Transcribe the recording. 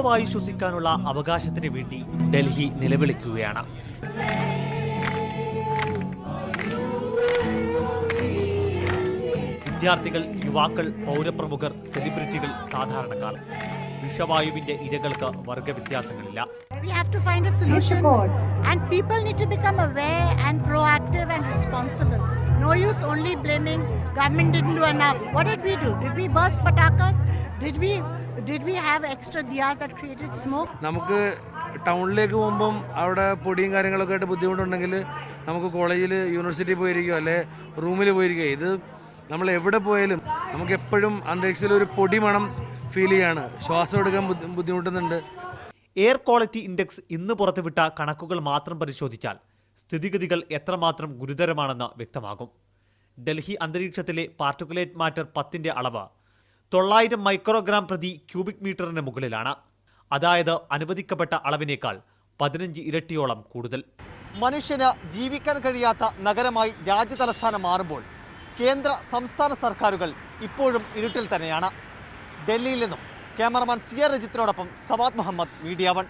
ശുദ്ധവായു ശ്വസിക്കാനുള്ള അവകാശത്തിന് വേണ്ടി ഡൽഹി നിലവിളിക്കുകയാണ്. വിദ്യാർത്ഥികൾ, യുവാക്കൾ, പൗരപ്രമുഖർ, സെലിബ്രിറ്റികൾ, സാധാരണക്കാർ. വിഷവായുവിന്റെ ഇരകൾക്ക് വർഗവ്യത്യാസങ്ങളില്ല. We have to find a solution and people need to become aware and proactive and responsible. No use only blaming government didn't do enough. What did we do? Did we burst patakas? Did we have extra diyas that created smoke? നമുക്ക് ടൗണിലേക്ക് പോകുമ്പം അവിടെ പൊടിയും കാര്യങ്ങളൊക്കെ ആയിട്ട് ബുദ്ധിമുട്ടുണ്ടെങ്കിൽ നമുക്ക് കോളേജിൽ യൂണിവേഴ്സിറ്റി പോയിരിക്കുക അല്ലെ റൂമിൽ പോയിരിക്കുക. ഇത് നമ്മൾ എവിടെ പോയാലും നമുക്ക് എപ്പോഴും അന്തരീക്ഷത്തിൽ ഒരു പൊടി മണം ഫീൽ ചെയ്യാണ്. ശ്വാസം എടുക്കാൻ ബുദ്ധിമുട്ടുന്നുണ്ട്. എയർ ക്വാളിറ്റി ഇൻഡെക്സ് ഇന്ന് പുറത്തുവിട്ട കണക്കുകൾ മാത്രം പരിശോധിച്ചാൽ സ്ഥിതിഗതികൾ എത്രമാത്രം ഗുരുതരമാണെന്ന് വ്യക്തമാകും. ഡൽഹി അന്തരീക്ഷത്തിലെ പാർട്ടിക്കുലേറ്റ് മാറ്റർ 10ന്റെ അളവ് 900 മൈക്രോഗ്രാം പ്രതി ക്യൂബിക് മീറ്ററിന് മുകളിലാണ്. അതായത് അനുവദിക്കപ്പെട്ട അളവിനേക്കാൾ 15 ഇരട്ടിയോളം കൂടുതൽ. മനുഷ്യന് ജീവിക്കാൻ കഴിയാത്ത നഗരമായി രാജ്യതലസ്ഥാനം മാറുമ്പോൾ കേന്ദ്ര സംസ്ഥാന സർക്കാരുകൾ ഇപ്പോഴും ഇരുട്ടിൽ തന്നെയാണ്. ഡൽഹിയിൽ നിന്നും ക്യാമറമാൻ സിയർ രജിത്തിനോടൊപ്പം സവാദ് മുഹമ്മദ്, മീഡിയ 1.